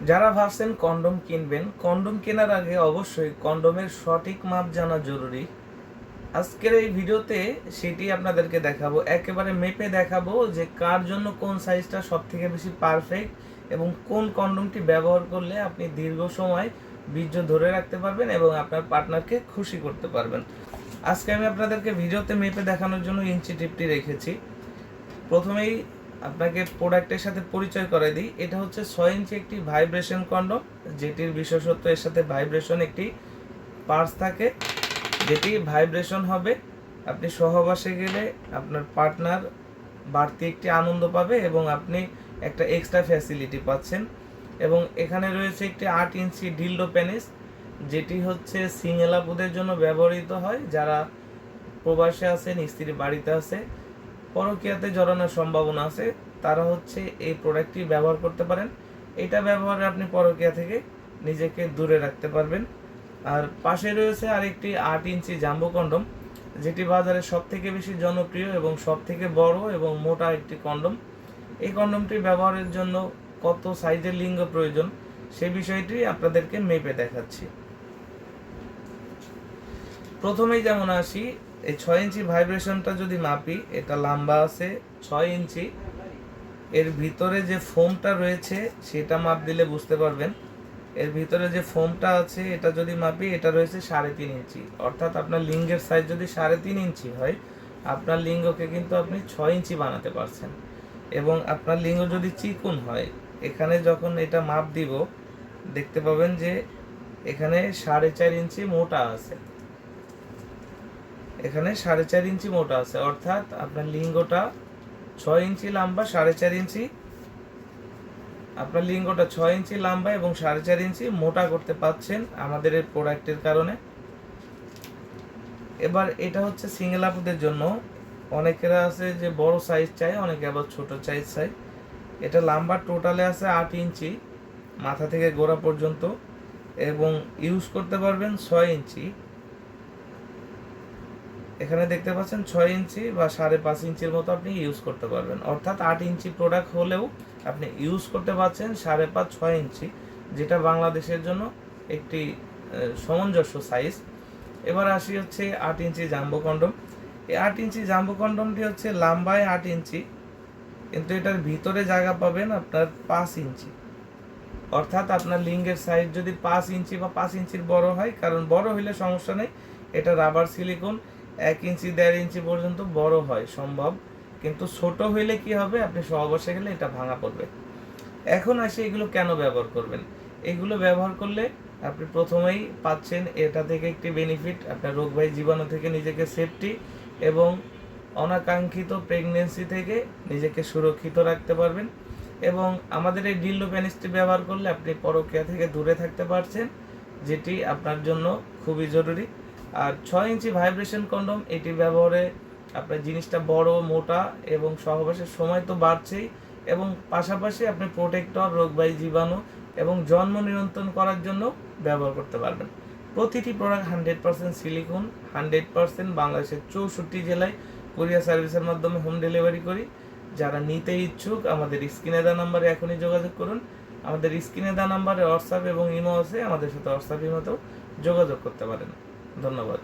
যারা ভাবছেন কন্ডোম কিনবেন, কন্ডোম কেনার আগে অবশ্যই কন্ডোমের সঠিক মাপ জানা জরুরি। আজকের এই ভিডিওতে সেটি আপনাদেরকে দেখাবো, একেবারে মেপে দেখাবো যে কার জন্য কোন সাইজটা সব থেকে বেশি পারফেক্ট এবং কোন কন্ডোমটি ব্যবহার করলে আপনি দীর্ঘ সময় বীর্য ধরে রাখতে পারবেন এবং আপনার পার্টনারকে খুশি করতে পারবেন। আজকে আমি আপনাদেরকে ভিডিওতে মেপে দেখানোর জন্য ইঞ্চি টিপটি রেখেছি। প্রথমেই আপনাকে প্রোডাক্টের সাথে পরিচয় করে দিই। এটা হচ্ছে 6 ইঞ্চি একটি ভাইব্রেশন কন্ডম, যেটির বিশেষত্ব এর সাথে ভাইব্রেশন একটি পার্স থাকে, যেটি ভাইব্রেশন হবে। আপনি সহবাসে গেলে আপনার পার্টনার বাড়তি একটি আনন্দ পাবে এবং আপনি একটা এক্সট্রা ফ্যাসিলিটি পাচ্ছেন। এবং এখানে রয়েছে একটি 8 ইঞ্চি ডিলডো পেনিস, যেটি হচ্ছে সিঙ্গেল আপুদের জন্য ব্যবহৃত হয় যারা প্রবাসে আছেন, স্ত্রী বাড়িতে আছে, পরকীয়াতে জড়ানোর সম্ভাবনা আছে, তারা হচ্ছে এই প্রোডাক্টটি ব্যবহার করতে পারেন। এটা ব্যবহারে আপনি পরকীয়া থেকে নিজেকে দূরে রাখতে পারবেন। আর পাশে রয়েছে আরেকটি 8 ইঞ্চি জাম্বো কন্ডম, যেটি বাজারে সব থেকে বেশি জনপ্রিয় এবং সব থেকে বড় এবং মোটা একটি কন্ডম। এই কন্ডমটি ব্যবহারের জন্য কত সাইজের লিঙ্গ প্রয়োজন সে বিষয়টি আপনাদেরকে মেপে দেখাচ্ছি। প্রথমেই যেমন আসি, এই 6 ইঞ্চি ভাইব্রেশনটা যদি মাপি, এটা লম্বা আছে 6 ইঞ্চি। এর ভিতরে যে ফোমটা রয়েছে সেটা মাপ দিলে বুঝতে পারবেন। এর ভিতরে যে ফোমটা আছে এটা যদি মাপি, এটা রয়েছে 3.5 ইঞ্চি। অর্থাৎ আপনার লিঙ্গের সাইজ যদি 3.5 ইঞ্চি হয়, আপনার লিঙ্গকে কিন্তু আপনি 6 ইঞ্চি বানাতে পারছেন। এবং আপনার লিঙ্গ যদি চিকন হয়, এখানে যখন এটা মাপ দিব দেখতে পাবেন যে এখানে 4.5 ইঞ্চি মোটা আছে। এখানে 4.5 ইঞ্চি মোটা আছে, অর্থাৎ আপনার লিঙ্গটা 6 ইঞ্চি লম্বা, 4.5 ইঞ্চি, আপনার লিঙ্গটা 6 ইঞ্চি লম্বা এবং 4.5 ইঞ্চি মোটা করতে পাচ্ছেন আমাদের এই প্রোডাক্টের কারণে। এবার এটা হচ্ছে সিঙ্গেল আপুদের জন্য। অনেকেরা আছে যে বড় সাইজ চাই, অনেকে আবার ছোট সাইজ চাই। এটা লম্বা টোটালে আছে 8 ইঞ্চি মাথা থেকে গোড়া পর্যন্ত, এবং ইউজ করতে পারবেন 6 ইঞ্চি। এখানে দেখতে পাচ্ছেন 6 ইঞ্চি বা 5.5 ইঞ্চির মতো আপনি ইউজ করতে পারবেন। অর্থাৎ 8 ইঞ্চি প্রোডাক্ট হলেও আপনি ইউজ করতে পারছেন 5.5-6 ইঞ্চি, যেটা বাংলাদেশের জন্য একটি সামঞ্জস্য সাইজ। এবার আসি হচ্ছে 8 ইঞ্চি জাম্বো কন্ডম। এই 8 ইঞ্চি জাম্বো কন্ডমটি হচ্ছে লম্বায় 8 ইঞ্চি, কিন্তু এটার ভিতরে জায়গা পাবেন আপনার 5 ইঞ্চি। অর্থাৎ আপনার লিঙ্গের সাইজ যদি 5 ইঞ্চি বা 5 ইঞ্চির বড় হয়, কারণ বড় হইলে সমস্যা নেই, এটা রাবার সিলিকন, 1 ইঞ্চি 1.5 ইঞ্চি পর্যন্ত বড় হয় সম্ভব। কিন্তু ছোট হইলে কি হবে, আপনি সহবাসে গেলে এটা ভাঙা পড়বে। এখন আসি এগুলো কেন ব্যবহার করবেন। এগুলো ব্যবহার করলে আপনি প্রথমেই পাচ্ছেন এটা থেকে একটি বেনিফিট, আপনার রোগবাহী জীবাণু থেকে নিজেকে সেফটি এবং অনাকাঙ্ক্ষিত প্রেগনেন্সি থেকে নিজেকে সুরক্ষিত রাখতে পারবেন। এবং আমাদের এই ডিল্ডো পেনিসটি ব্যবহার করলে আপনি পরকীয়া থেকে দূরে থাকতে পারছেন, যেটি আপনার জন্য খুবই জরুরি। আর 6 ইঞ্চি ভাইব্রেশন কন্ডম, এটি ব্যবহারে আপনার জিনিসটা বড়, মোটা এবং সহবাসের সময় তো বাড়ছেই, এবং পাশাপাশি আপনি প্রোটেক্টর, রোগবাহী জীবাণু এবং জন্ম নিয়ন্ত্রণ করার জন্য ব্যবহার করতে পারবেন। প্রতিটি প্রোডাক্ট 100% সিলিকন, 100% বাংলাদেশের 64 জেলায় কুরিয়ার সার্ভিসের মাধ্যমে হোম ডেলিভারি করি। যারা নিতে ইচ্ছুক আমাদের স্ক্রিনে দেওয়া নাম্বারে এখনই যোগাযোগ করুন। আমাদের স্ক্রিনে দেওয়া নাম্বারে হোয়াটসঅ্যাপ এবং ইমো আছে, আমাদের সাথে হোয়াটসঅ্যাপ ইমোতেও যোগাযোগ করতে পারেন। ধন্যবাদ।